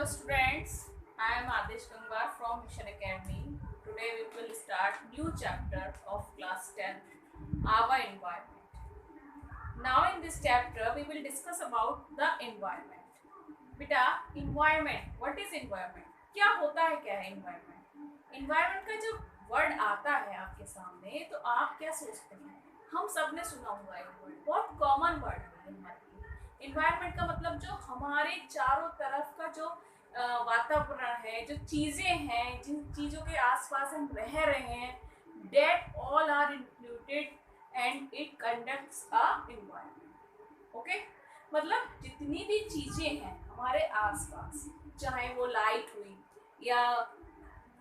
Hello students, I am Adesh Gangar from Mission Academy. Today we will start new chapter of class 10, our environment. Now in this chapter we will discuss about the environment. बेटा environment, what is environment? क्या होता है, क्या है environment? Environment का जब word आता है आपके सामने तो आप क्या सोचते हैं? हम सब ने सुना होगा ये वर्ड, बहुत कॉमन वर्ड है हमारे लिए। इन्वायरमेंट का मतलब जो हमारे चारों तरफ का जो वातावरण है, जो चीज़ें हैं, जिन चीज़ों के आसपास हम रह रहे हैं, that all are included and it conducts a environment. Okay, मतलब जितनी भी चीज़ें हैं हमारे आसपास, चाहे वो लाइट हुई या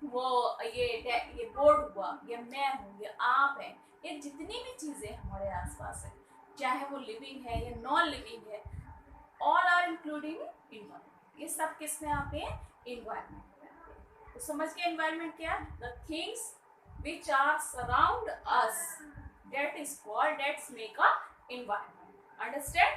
वो ये बोर्ड हुआ या मैं हूँ या आप हैं, ये जितनी भी चीज़ें हमारे आसपास है, चाहे वो लिविंग है या नॉन लिविंग है, ऑल आर इंक्लूडिंग इन्वायरमेंट। ये सब किस में आते हैं? इन्वायरमेंट में आते हैं। तो समझ के इन्वायरमेंट क्या? The things which are surround us, that is called, that's make a environment. Understand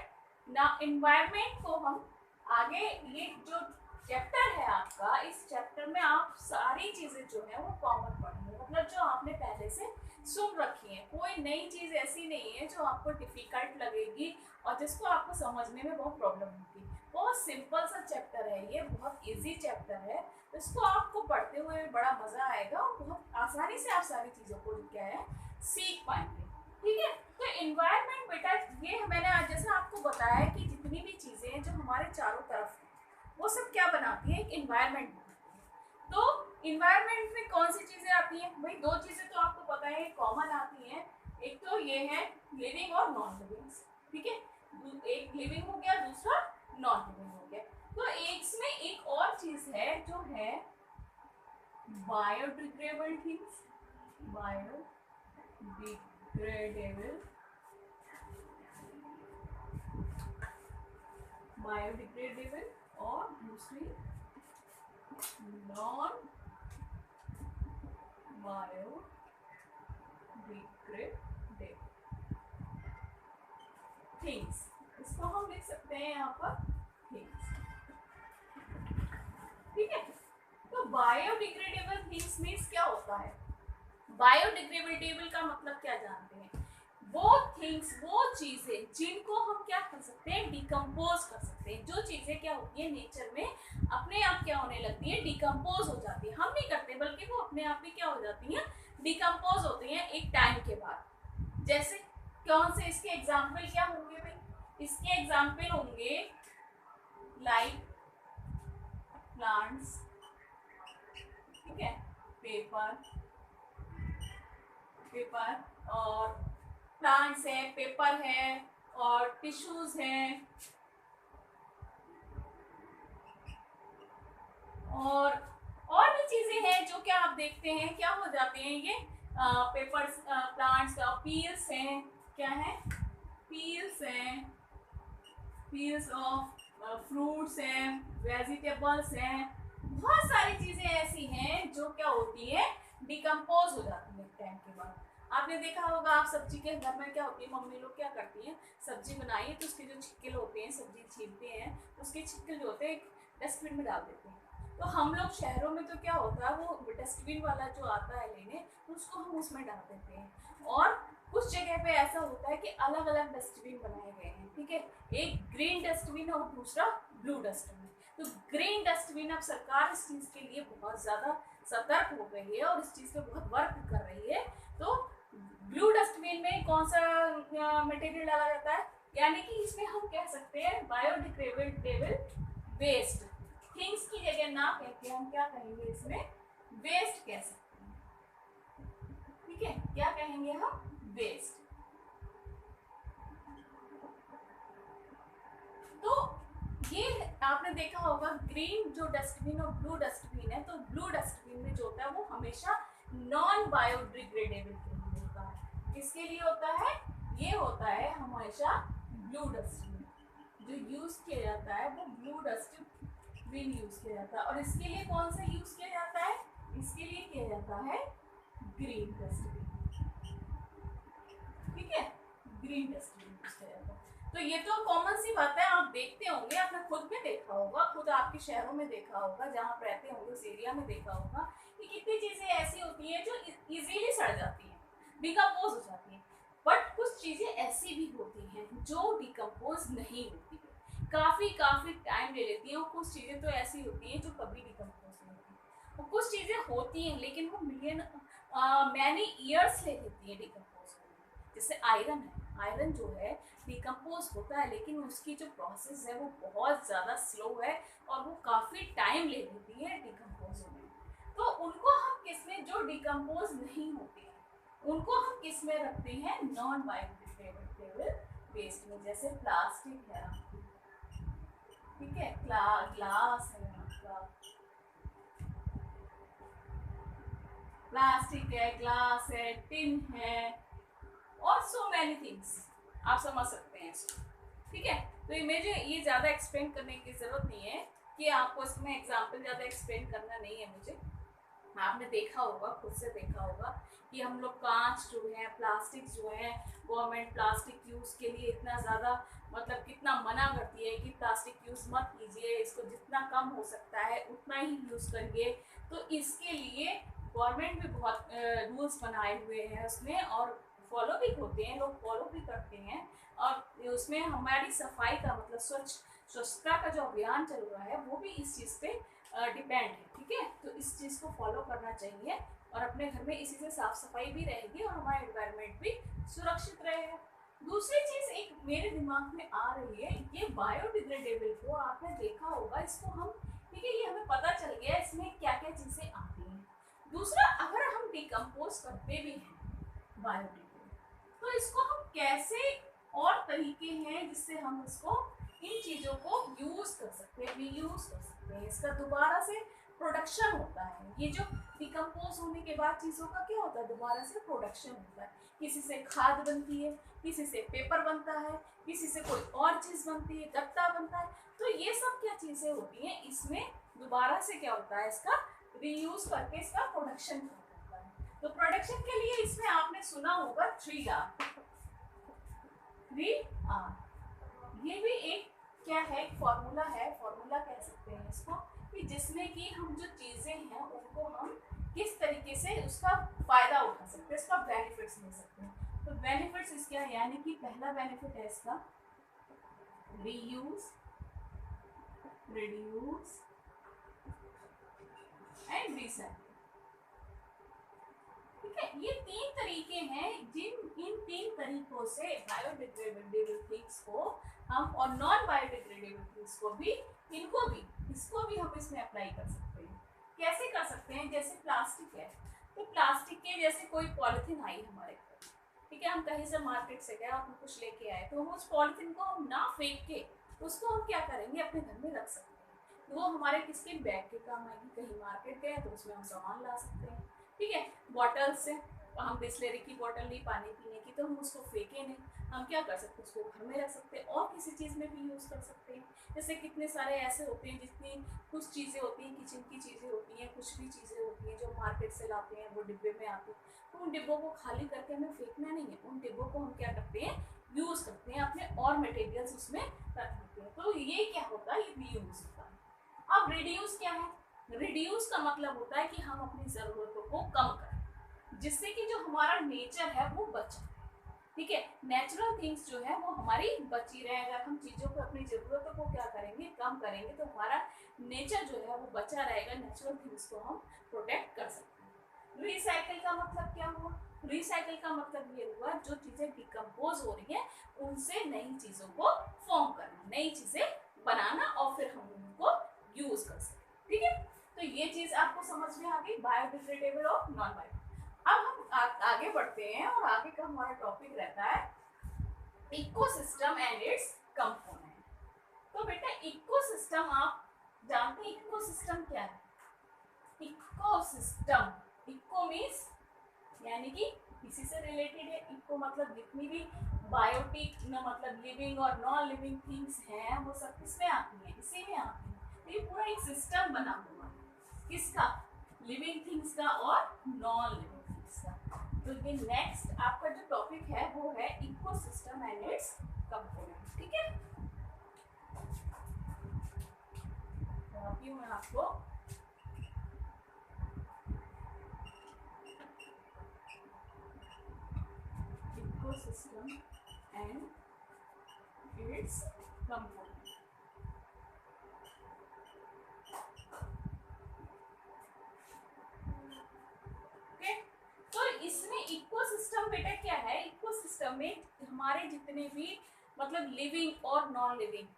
ना? इन्वायरमेंट को हम आगे, ये जो चैप्टर है आपका, इस चैप्टर में आप सारी चीजें जो है वो कॉमन पढ़ेंगे, मतलब जो आपने पहले से सुन रखी है। कोई नई चीज ऐसी नहीं है जो आपको डिफिकल्ट लगेगी और जिसको आपको समझने में बहुत प्रॉब्लम होगी। बहुत सिंपल सा चैप्टर है ये, बहुत इजी चैप्टर है, तो इसको आपको पढ़ते हुए बड़ा मजा आएगा और बहुत आसानी से आप सारी चीज़ों को क्या है सीख पाएंगे। ठीक है, तो इन्वायरमेंट बेटा, ये मैंने आज जैसा आपको बताया कि जितनी भी चीज़ें हैं जो हमारे चारों तरफ हैं, वो सब क्या बनाती है? एक इन्वायरमेंट बनाती है। तो इन्वायरमेंट में कौन सी चीज़ें आती हैं भाई? दो चीज़ें तो आपको पता है कॉमन आती हैं, एक तो ये है लिविंग और नॉन लिविंग। ठीक है, एक लिविंग हो गया, दूसरा नॉन लिविंग हो गया। तो इसमें एक और चीज है जो है बायोडिग्रेडेबल थिंग्स, बायोडिग्रेडेबल, बायोडिग्रेडेबल, और दूसरी नॉन बायोडिग्रेडेबल थिंग्स। इसको हम लिख सकते हैं यहाँ पर थिंग्स। ठीक है, तो बायोडिग्रेडेबल थिंग्स मीन्स क्या होता है? बायोडिग्रेडेबल का मतलब क्या जानते हैं? वो थिंग्स, वो चीजें जिनको हम क्या कर सकते हैं? डिकम्पोज कर सकते हैं। जो चीजें क्या होती है नेचर में अपने आप क्या होने लगती है? डिकम्पोज हो जाती है। हम नहीं करते बल्कि वो अपने आप ही क्या हो जाती है? डिकम्पोज होती है एक टाइम के बाद। जैसे कौन से इसके एग्जाम्पल क्या होंगे भाई? इसके एग्जाम्पल होंगे लाइक प्लांट्स, ठीक है, पेपर, पेपर और प्लांट्स है, पेपर है और टिश्यूज हैं, और भी चीजें हैं जो क्या आप देखते हैं क्या हो जाते हैं ये पेपर्स, प्लांट्स का पील्स हैं, क्या है? पील्स हैं, पील्स ऑफ फ्रूट्स हैं, वेजिटेबल्स हैं। बहुत सारी चीजें ऐसी हैं जो क्या होती है? डिकम्पोज हो जाती है टाइम के बाद। आपने देखा होगा, आप सब्जी के घर में क्या होती है, मम्मी लोग क्या करती हैं, सब्जी बनाई तो उसके जो छिक्कल होते हैं, सब्जी छीलते हैं तो उसके छिक्कल जो होते हैं डस्टबिन में डाल देते हैं। तो हम लोग शहरों में तो क्या होता है, वो डस्टबिन वाला जो आता है लेने, तो उसको हम उसमें डाल देते हैं। और कुछ जगह पे ऐसा होता है कि अलग अलग डस्टबिन बनाए गए हैं। ठीक है, एक ग्रीन डस्टबिन और दूसरा ब्लू डस्टबिन। तो ग्रीन डस्टबिन, अब सरकार इस चीज़ के लिए बहुत ज़्यादा सतर्क हो गई है और इस चीज़ पे बहुत वर्क कर रही है। तो ब्लू डस्टबिन में कौन सा मटेरियल डाला जाता है? यानी कि इसमें हम कह सकते हैं बायोडिग्रेडेबल वेस्ट थिंग्स की जगह ना कह के हम क्या कहेंगे? इसमें वेस्ट कह सकते हैं। ठीक है, क्या कहेंगे हम? वेस्ट। तो ये आपने देखा होगा ग्रीन जो डस्टबिन और ब्लू डस्टबिन है, तो ब्लू डस्टबिन में जो होता है वो हमेशा नॉन बायोडिग्रेडेबल के लिए होता है। किसके लिए होता है? ये होता है हमेशा ब्लू डस्टबिन जो यूज किया जाता है, वो ब्लू डस्टबिन यूज किया जाता है। और इसके लिए कौन सा यूज किया जाता है? इसके लिए किया जाता है ग्रीन डस्टबिन। ठीक है, ग्रीन डस्टबिन यूज किया जाता है। तो ये तो कॉमन सी बात है, आप देखते होंगे, आपने खुद में देखा होगा, खुद आपके शहरों में देखा होगा, जहाँ आप रहते होंगे उस एरिया में देखा होगा कि कितनी चीजें ऐसी होती हैं जो इजीली सड़ जाती हैं, डिकम्पोज हो जाती हैं। बट कुछ चीजें ऐसी भी होती हैं जो डिकम्पोज नहीं होती है, काफी काफी टाइम ले लेती हैं। और कुछ चीजें तो ऐसी होती हैं जो कभी डिकम्पोज नहीं होती, और कुछ चीजें होती हैं लेकिन वो मैनी ईयर्स ले लेती है डिकम्पोज होने। जैसे आयरन है, आयरन जो है डिकम्पोज होता है लेकिन उसकी जो प्रोसेस है वो बहुत ज़्यादा स्लो है और वो काफ़ी टाइम ले लेती है डिकम्पोज होने में। तो उनको हम किस में, जो डिकम्पोज नहीं होते हैं उनको हम किस में रखते हैं, नॉन बायोडिग्रेडेबल वेस्ट में। जैसे प्लास्टिक है, ठीक है, ग्लास है, प्लास्टिक है, ग्लास है, टिन है, और सो मैनी थिंग्स, आप समझ सकते हैं इसको, ठीक है। तो मुझे ये ज़्यादा एक्सप्लेन करने की ज़रूरत नहीं है कि आपको इसमें एग्जाम्पल ज़्यादा एक्सप्लेन करना नहीं है मुझे। आपने देखा होगा, खुद से देखा होगा कि हम लोग कांच जो है, प्लास्टिक जो है, गवर्नमेंट प्लास्टिक यूज़ के लिए इतना ज़्यादा मतलब कितना मना करती है कि प्लास्टिक यूज़ मत कीजिए, इसको जितना कम हो सकता है उतना ही यूज़ करिए। तो इसके लिए गवर्नमेंट भी बहुत रूल्स बनाए हुए हैं उसमें, और फॉलो भी होते हैं, लोग फॉलो भी करते हैं। और उसमें हमारी सफाई का मतलब स्वच्छता का जो अभियान चल रहा है वो भी इस चीज़ पे डिपेंड है, ठीक है। तो इस चीज़ को फॉलो करना चाहिए और अपने घर में इसी से साफ सफाई भी रहेगी और हमारा एनवायरनमेंट भी सुरक्षित रहेगा। दूसरी चीज़ एक मेरे दिमाग में आ रही है, ये बायोडिग्रेडेबल को आपने देखा होगा, इसको हम, ठीक है, ये हमें पता चल गया इसमें क्या क्या चीज़ें आती हैं। दूसरा, अगर हम डिकम्पोज करते भी हैं बायोडिग्रेडेबल, तो इसको हम कैसे, और तरीके हैं जिससे हम इसको, इन चीज़ों को यूज़ कर सकते हैं, रीयूज़ कर सकते हैं, इसका दोबारा से प्रोडक्शन होता है। ये जो डिकम्पोज होने के बाद चीज़ों का क्या होता है, दोबारा से प्रोडक्शन होता है। किसी से खाद बनती है, किसी से पेपर बनता है, किसी से कोई और चीज़ बनती है, गत्ता बनता है। तो ये सब क्या चीज़ें होती हैं, इसमें दोबारा से क्या होता है, इसका रीयूज़ करके इसका प्रोडक्शन होता है। तो प्रोडक्शन के लिए इसमें आपने सुना होगा 3R, 3R। ये भी एक क्या है, एक फॉर्मूला है, फॉर्मूला कह सकते हैं इसको, कि जिसमें कि हम जो चीज़ें हैं उनको हम किस तरीके से उसका फ़ायदा उठा सकते हैं, इसका बेनिफिट्स ले सकते हैं। तो बेनिफिट्स इसका, यानी कि पहला बेनिफिट है इसका रीयूज, रिड्यूस एंड रीसाइकिल, ठीक है। ये तीन तरीके हैं इन तीन तरीकों से बायोडिग्रेडेबल थिंग्स को हम, और नॉन बायोडिग्रेडेबल थिंग्स को भी, इनको भी, इसको भी हम इसमें अप्लाई कर सकते हैं। कैसे कर सकते हैं, जैसे प्लास्टिक है, तो प्लास्टिक के जैसे कोई पॉलिथीन आई हमारे घर, ठीक है, हम कहीं से मार्केट से गए, हम कुछ लेके आए, तो उस पॉलिथीन को हम ना फेंक के उसको हम क्या करेंगे, अपने घर में रख सकते हैं। तो वो हमारे किसके बैग के काम आएगी, कहीं मार्केट गए तो उसमें हम सामान ला सकते हैं, ठीक है। बॉटल से, हम बिस्लेरी की बॉटल ली पानी पीने की, तो हम उसको फेंके नहीं, हम क्या कर सकते हैं, उसको घर में रख सकते हैं और किसी चीज़ में भी यूज़ कर सकते हैं। जैसे कितने सारे ऐसे होते हैं, जितनी कुछ चीज़ें होती हैं, किचन की चीज़ें होती हैं, कुछ भी चीज़ें होती हैं जो मार्केट से लाते हैं, वो डिब्बे में आती हैं, तो उन डिब्बों को खाली करके हमें फेंकना नहीं है, उन डिब्बों को हम क्या करते हैं, यूज़ करते हैं, अपने और मटेरियल्स उसमें रख देते हैं। तो ये क्या होता है, ये रीयूज होता है। अब रिड्यूस क्या है, रिड्यूस का मतलब होता है कि हम अपनी ज़रूरतों को कम करें, जिससे कि जो हमारा नेचर है वो बचा, ठीक है। नेचुरल थिंग्स जो है वो हमारी बची रहे। अगर हम चीज़ों को, अपनी ज़रूरतों को क्या करेंगे, कम करेंगे, तो हमारा नेचर जो है वो बचा रहेगा, नेचुरल थिंग्स को हम प्रोटेक्ट कर सकते हैं। रिसाइकिल का मतलब क्या हुआ, रिसाइकिल का मतलब ये हुआ जो चीज़ें डिकम्पोज हो रही हैं उनसे नई चीज़ों को फॉर्म करना, नई चीज़ें बनाना, और फिर हम उनको यूज़ कर सकते, ठीक है। तो ये चीज़ आपको समझ में आ गई, बायोडिग्रेडेबल और नॉन बायो। अब हम आगे बढ़ते हैं और आगे का हमारा टॉपिक रहता है इकोसिस्टम एंड इट्स कंपोनेंट। तो बेटा इकोसिस्टम, आप जानते हैं इकोसिस्टम क्या है, इकोसिस्टम, इको मीन्स यानी कि किसी से रिलेटेड है, इको मतलब जितनी भी बायोटिक मतलब लिविंग और नॉन लिविंग थिंग्स हैं वो सब किसमें आती हैं, इसी में आती हैं। तो ये पूरा एक सिस्टम बना हुआ है, किसका, लिविंग थिंग्स का और नॉन लिविंग थिंग्स का। तो ये नेक्स्ट आपका जो टॉपिक है वो है इकोसिस्टम एंड इट्स कंपोनेंट। ठीक है, बताती हूँ मैं आपको। Ecosystem and it's component. Okay, तो इसमें इकोसिस्टम बेटा क्या है, इकोसिस्टम में हमारे जितने भी मतलब लिविंग और नॉन लिविंग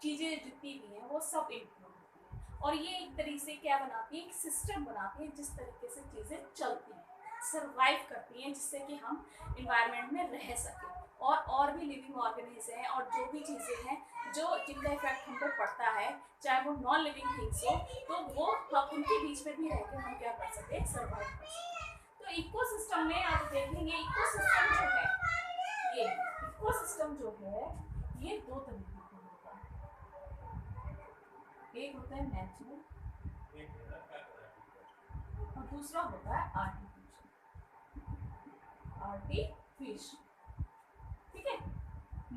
चीजें जितनी भी हैं वो सब इंक्लूड होती हैं, और ये एक तरीके से क्या बनाती है, एक सिस्टम बनाती है जिस तरीके से चीजें चलती हैं, सरवाइव करती हैं, जिससे कि हम इन्वायरमेंट में रह सकें। और भी लिविंग ऑर्गेनिज्म हैं और जो भी चीज़ें हैं जो जिनका इफेक्ट हम पर पड़ता है, चाहे वो नॉन लिविंग थिंग्स हो, तो वो हम उनके बीच में भी रहकर हम क्या कर सकते हैं, सर्वाइव कर सकते हैं। तो इकोसिस्टम में आप देखेंगे, इकोसिस्टम जो है, ये इकोसिस्टम जो है ये दो तरीके का होता है। एक होता है नेचुरल और दूसरा होता है आर्टिफिशियल। ठीक है,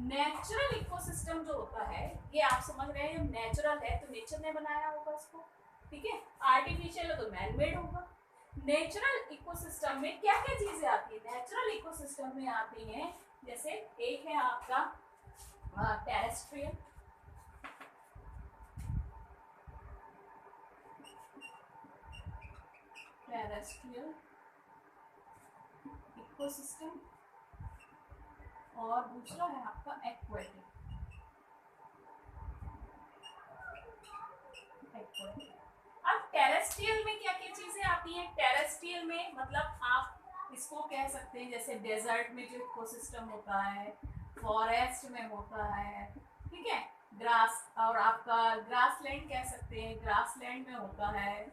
नेचुरल इकोसिस्टम जो होता है, ये आप समझ रहे हैं, नेचुरल है तो नेचर ने बनाया होगा इसको। ठीक है, आर्टिफिशियल है तो मैन मेड होगा। नेचुरल इकोसिस्टम में क्या क्या चीजें आती है, नेचुरल इकोसिस्टम में आती हैं, जैसे एक है आपका टेरेस्ट्रियल, इकोसिस्टम, और दूसरा है आपका एक्वेटिक। अब टेरेस्ट्रियल में क्या क्या चीजें आती हैं, टेरेस्ट्रियल में मतलब आप इसको कह सकते हैं जैसे डेजर्ट में जो इकोसिस्टम होता है, फॉरेस्ट में होता है, ठीक है, ग्रास और आपका ग्रासलैंड कह सकते हैं, ग्रासलैंड में होता है,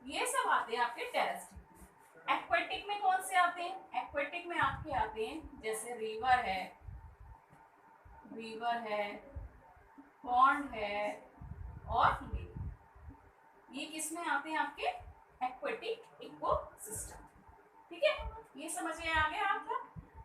ये सब आते हैं आपके टेरेस्ट्रियल। एक्वेटिक में कौन से आते हैं, एक्वेटिक में आपके आते हैं जैसे रिवर है, पॉन्ड है और लेक। ये किस में आते हैं, आपके एक्वेटिक इकोसिस्टम। ठीक है, ये समझ में आ गया आपका।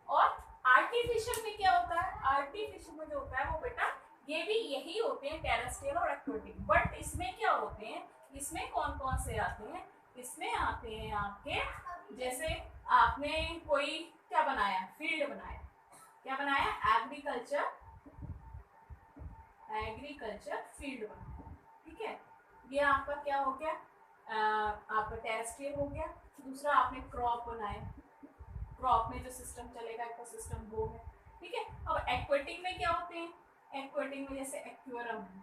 और आर्टिफिशियल में क्या होता है, आर्टिफिशियल में जो होता है वो बेटा ये भी यही होते हैं, टेरेस्ट्रियल और एक्वेटिक, बट इसमें क्या होते हैं, इसमें कौन कौन से आते हैं, इसमें आते हैं आपके, जैसे आपने कोई क्या बनाया, फील्ड बनाया, क्या बनाया, एग्रीकल्चर फील्ड बनाया। ठीक है, ये आपका क्या हो गया, आपका टेरेस्ट्रियल हो गया। दूसरा आपने क्रॉप बनाया, क्रॉप में जो सिस्टम चलेगा इकोसिस्टम वो है। ठीक है, अब एक्वेटिक में क्या होते हैं, एक्वेटिक में जैसे एक्वेरियम है,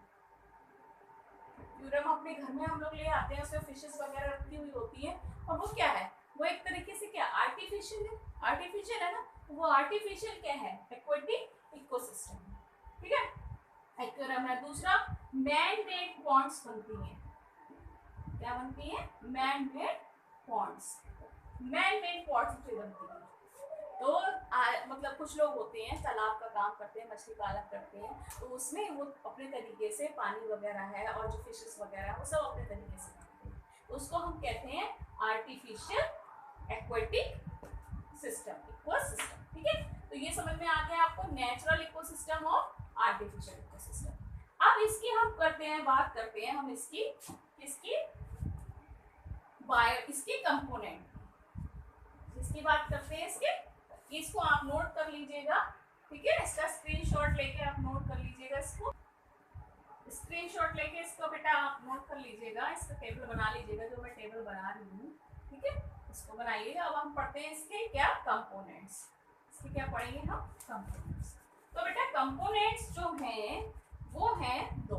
एक्वेरियम अपने घर में हम लोग ले आते हैं, उसमें फिशेस वगैरह रखी हुई होती है, और वो क्या है, वो एक तरीके से क्या आर्टिफिशियल है ना, वो आर्टिफिशियल क्या है, एक्वेटिक इकोसिस्टम। ठीक है, एक्वेरियम है। दूसरा मैन मेड पॉन्ड्स बनती हैं, क्या बनती है, मैन मेड पॉन्ड्स जो बनती है, तो मतलब कुछ लोग होते हैं तालाब का काम करते हैं, मछली पालन करते हैं, तो उसमें वो अपने तरीके से पानी वगैरह है और जो फिशेस वगैरह है वो सब अपने तरीके से करते हैं, तो उसको हम कहते हैं आर्टिफिशियल एक्वेटिक सिस्टम, इकोसिस्टम। ठीक है, तो ये समझ में आ गया आपको, नेचुरल इकोसिस्टम और आर्टिफिशियल इकोसिस्टम। अब इसकी हम बात करते हैं हम इसकी कंपोनेंट, इसकी बात करते हैं इसको आप नोट कर लीजिएगा। ठीक है, इसका स्क्रीनशॉट लेके आप नोट कर लीजिएगा, इसको स्क्रीनशॉट लेके इसको बेटा आप नोट कर लीजिएगा, इसका टेबल बना लीजिएगा, जो मैं टेबल बना रही हूँ। ठीक है, इसको बनाइएगा। अब हम पढ़ते हैं इसके क्या कंपोनेंट्स, इसके क्या पढ़ेंगे हम, कंपोनेंट्स। तो बेटा कंपोनेंट्स जो हैं वो हैं टू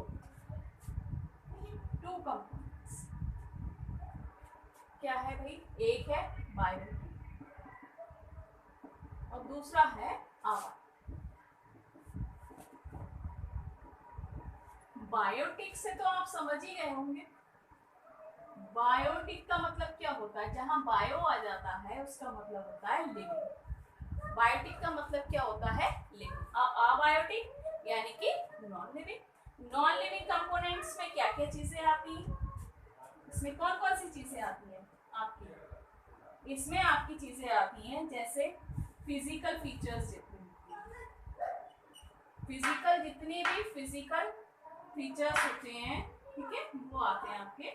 कंपोनेंट्स। क्या है भाई, एक है बायोटिक और दूसरा है आवा। बायोटिक से तो आप समझ ही गए होंगे, बायोटिक का मतलब क्या होता है, जहां बायो आ जाता है उसका मतलब होता है लिविंग। बायोटिक का मतलब क्या होता है, लिविंग। अबायोटिक यानी कि non living. Non living components में क्या क्या चीजें आती हैं, इसमें कौन कौन सी चीजें आती हैं आपकी, इसमें आपकी चीजें आती हैं जैसे फिजिकल फीचर्स जितनी, फिजिकल जितने भी फिजिकल फीचर्स होते हैं, ठीक है, वो आते हैं आपके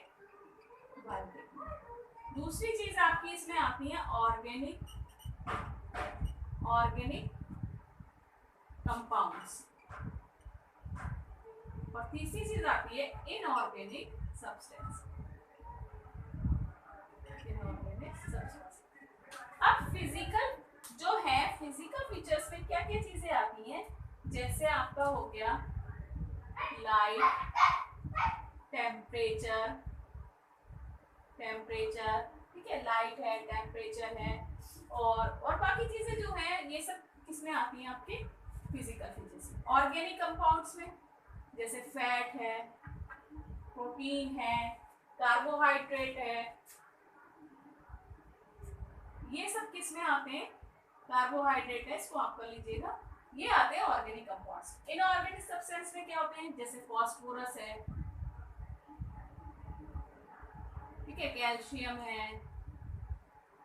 बायोटिक में। दूसरी चीज आपकी इसमें आती है ऑर्गेनिक कंपाउंड्स, और तीसरी चीज आती है इनऑर्गेनिक सब्सटेंस। अब फिजिकल जो है, फिजिकल फीचर्स में क्या क्या चीजें आती हैं, जैसे आपका हो गया लाइट, टेम्परेचर, ठीक है, लाइट है, टेम्परेचर है, और बाकी चीजें जो है ये सब किसमें आती हैं आपके फिजिकल फीचर्स। ऑर्गेनिक कंपाउंड्स में जैसे फैट है, प्रोटीन है, कार्बोहाइड्रेट है, ये सब किसमें आते हैं, कार्बोहाइड्रेट है, इसको आप कर लीजिएगा, ये आते हैं ऑर्गेनिक कंपाउंड्स। इनऑर्गेनिक सब्सटेंस में क्या होते हैं, जैसे फास्फोरस है, ठीक है, कैल्शियम है,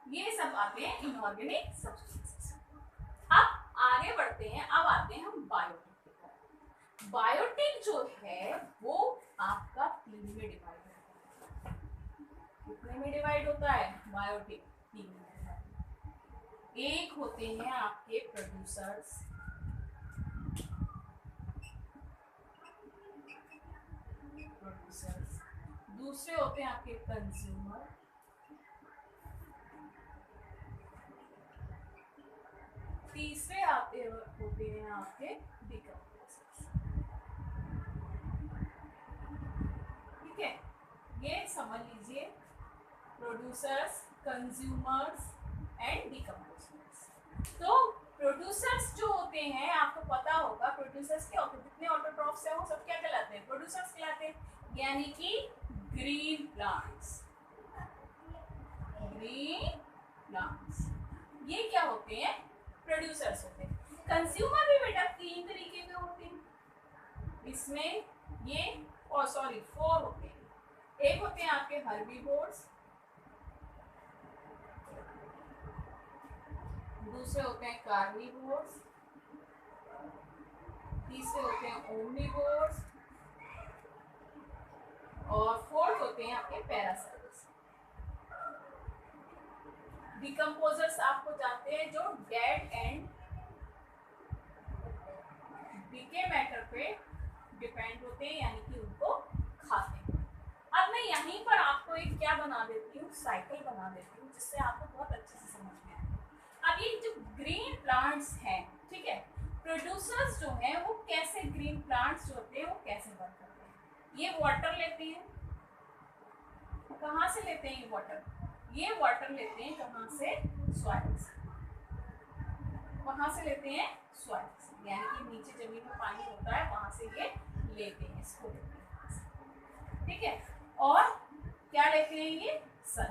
ये सब आते हैं इनऑर्गेनिक सब्सटेंसेस। अब आगे बढ़ते हैं, अब आते हैं हम बायोटिक की। बायोटिक जो है वो आपका 3 में डिवाइड होता है। कितने में डिवाइड होता है बायोटिक? 3 में। एक होते हैं आपके प्रोड्यूसर्स, दूसरे होते हैं आपके कंज्यूमर, तीसरे होते हैं आपके डिकम्पोजर्स। ठीक है, ये समझ लीजिए, प्रोड्यूसर्स, कंज्यूमर्स एंड डिकम्पोजर्स। तो प्रोड्यूसर्स जो होते हैं, आपको पता होगा प्रोड्यूसर्स क्या होते हैं, जितने ऑटोट्रॉफ्स हैं वो सब क्या कहलाते हैं, प्रोड्यूसर्स कहलाते हैं, यानी कि ग्रीन प्लांट्स। ग्रीन प्लांट्स ये क्या होते हैं, प्रोड्यूसर्स होते हैं। कंज्यूमर भी बेटा 3 तरीके के होते हैं, इसमें ये 4 होते हैं। एक होते हैं आपके हर्बीवोर्स, दूसरे होते हैं कार्निवोर्स, तीसरे होते हैं ओमनिवोर्स, और 4th होते हैं आपके पैरासाइट्स। डिकम्पोजर्स आपको जानते हैं, जो डेड एंड डीके मैटर पे डिपेंड होते हैं, यानी कि उनको खाते हैं। अब मैं यहीं पर आपको एक क्या बना देती हूँ, साइकिल बना देती हूँ, जिससे आपको बहुत अच्छे से समझ में आए। अब ये जो ग्रीन प्लांट्स हैं, ठीक है, प्रोड्यूसर्स जो हैं वो कैसे, ग्रीन प्लांट्स जो होते हैं वो कैसे वर्क करते हैं, ये वाटर लेते हैं, कहाँ से लेते हैं ये वाटर लेते हैं कहाँ से, सॉइल से, वहां से लेते हैं सॉइल से, यानी कि नीचे जमीन में पानी होता है वहां से ये लेते हैं, इसको लेते हैं, ठीक है। और क्या लेते हैं ये, सन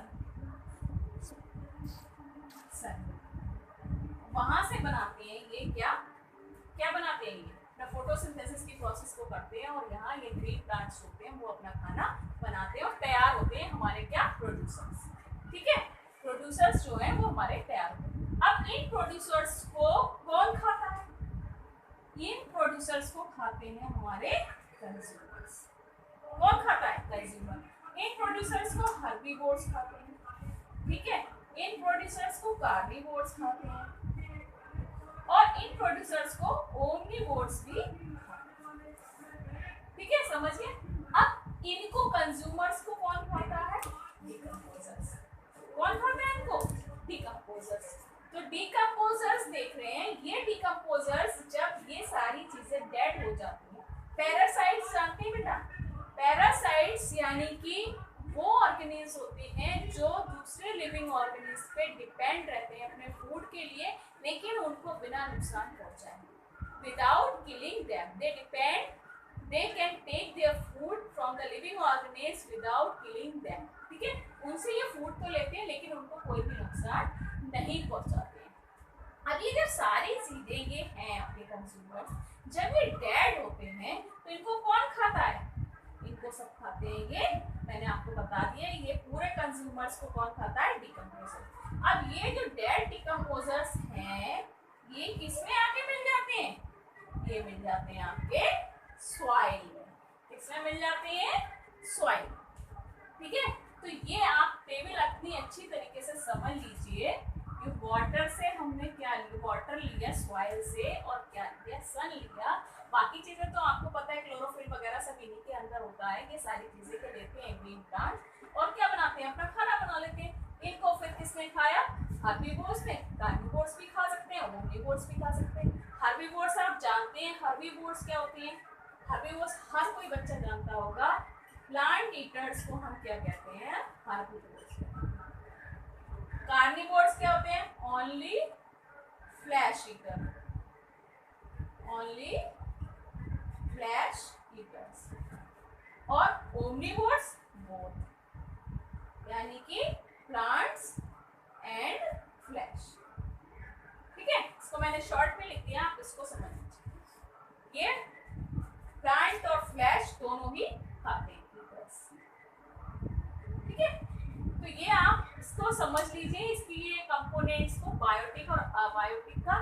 वहां से बनाते हैं ये, क्या बनाते हैं ये, फोटोसिंथेसिस की प्रोसेस को करते हैं, और यहाँ ये ग्रीन प्लांट्स होते हैं वो अपना खाना बनाते हैं और तैयार होते हैं हमारे क्या, प्रोड्यूसर्स। ठीक है, प्रोड्यूसर्स जो है वो हमारे तैयार होते हैं। अब इन प्रोड्यूसर्स को कौन खाता है, इन प्रोड्यूसर्स को खाते हैं हमारे कंज्यूमर्स। कौन खाता है, कंज्यूमर। इन प्रोड्यूसर्स को हर्बीवोर्स खाते हैं, ठीक है, इन प्रोड्यूसर्स को कार्निवोर्स खाते हैं, और इन प्रोड्यूसर्स को ओमनिवोर्स भी खाते हैं। ठीक है, समझिए। अब इनको कंज्यूमर्स को कौन खाता है, डिकम्पोजर्स। कौन खाता है इनको, डिकम्पोजर्स। तो डिकम्पोजर्स देख रहे हैं, ये डिकम्पोजर्स जब ये सारी चीजें डेड हो जाती हैं, पैरासाइट्स जानते हैं बेटा, पैरासाइट्स यानी कि वो ऑर्गेनिल्स होते हैं जो दूसरे लिविंग ऑर्गेनिल्स पे डिपेंड रहते हैं अपने फूड के लिए, लेकिन उनको बिना नुकसान पहुंचाए, without killing them they depend, they can take their food from the living organisms without killing them। ठीक है, उनसे ये फूड तो लेते हैं लेकिन उनको कोई भी नुकसान नहीं पहुंचाते हैं। अब ये जब सारी चीजें ये हैं आपके कंज्यूमर्स, जब ये डेड होते हैं तो इनको कौन खाता है, इनको सब खाते हैं ये, मैंने आपको बता दिया, ये पूरे कंज्यूमर्स को कौन खाता है, डिकम्पोजर। अब ये जो डेड डिकम्पोजर्स हैं ये किसमें आके मिल जाते हैं, ये मिल जाते हैं आपके सॉइल में। किसमें मिल जाते हैं? सॉइल। ठीक है, तो ये आप टेबल अपनी अच्छी तरीके से समझ लीजिए कि वाटर से हमने क्या लिया, वाटर लिया सॉइल से, और क्या लिया, सन लिया। बाकी चीजें तो आपको पता है, क्लोरोफिल वगैरह सब इन्हीं के अंदर होता है। ये सारी चीजें के लेते हैं ग्रीन प्लांट और क्या बनाते हैं, अपना खाना बना लेते हैं। इनको फिर किसने खाया? हर्बीवोर्स ने। कार्निवोर्स भी खा सकते हैं, ओमनिवोर्स भी खा सकते हैं। हर्बीवोर्स आप जानते हैं, हर्बीवोर्स क्या होती है? हर्बीवोर्स हर कोई बच्चा जानता होगा। प्लांट ईटर्स को हम क्या कहते हैं? हर्बीवोर्स। कार्निवोर्स क्या होते हैं? Only flesh eater, only flash eaters. और ओमनिवोर्स बोथ, यानी कि प्लांट्स एंड फ्लैश। ठीक है, इसको मैंने शॉर्ट में लिख दिया, आप इसको समझ लीजिए। ये प्लांट और फ्लैश दोनों ही खाते हैं। ठीक है, तो ये आप इसको समझ लीजिए। इसकी ये कंपोनेंट्स को, बायोटिक और अबायोटिक का,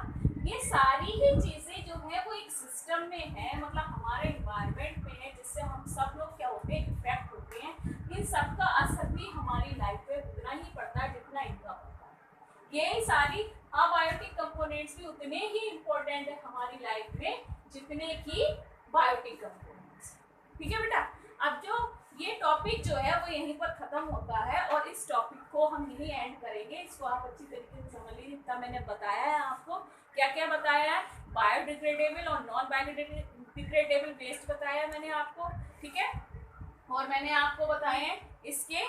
ये सारी ही चीजें जो है वो एक सिस्टम में है, मतलब हमारे इन्वायरमेंट में है, जिससे हम सब लोग क्या होते हैं, इफेक्ट होते हैं। इन सब का असर भी हमारी लाइफ पे उतना ही पड़ता है जितना इनका पड़ता है। ये सारी अबायोटिक कंपोनेंट्स भी उतने ही इम्पोर्टेंट है हमारी लाइफ में जितने की बायोटिक कंपोनेंट्स। ठीक है बेटा, अब जो ये टॉपिक जो है वो यहीं पर खत्म होता है और इस टॉपिक को हम यहीं एंड करेंगे। इसको आप अच्छी तरीके से समझ लीजिए। इतना मैंने बताया है आपको, क्या क्या बताया है, बायोडिग्रेडेबल और नॉन बायोडिग्रेडेबल वेस्ट बताया है मैंने आपको। ठीक है, और मैंने आपको बताए हैं इसके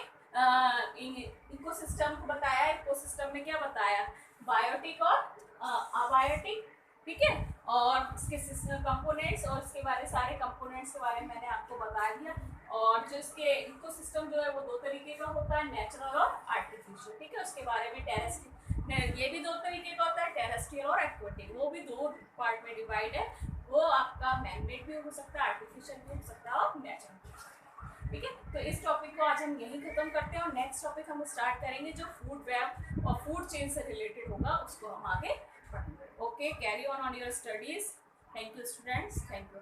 इकोसिस्टम को बताया है। इकोसिस्टम में क्या बताया, बायोटिक और अबायोटिक। ठीक है, और इसके कंपोनेंट्स और इसके बारे, सारे कंपोनेंट्स के बारे में मैंने आपको बता दिया। और जो इसके इकोसिस्टम जो है वो दो तरीके का होता है, नेचुरल और आर्टिफिशियल। ठीक है, उसके बारे में टेरेस्ट्रियल, ये भी दो तरीके का होता है, टेरेस्ट्रियल और एक्वेटिक। वो भी दो पार्ट में डिवाइड है। वो आपका मैनमेड भी हो सकता है, आर्टिफिशियल भी हो सकता है और नेचुरल। ठीक है, तो इस टॉपिक को आज हम यहीं खत्म करते हैं और नेक्स्ट टॉपिक हम स्टार्ट करेंगे जो फूड वेब और फूड चेन से रिलेटेड होगा, उसको हम आगे पढ़ेंगे। Okay, carry on your studies. Thank you students, thank you.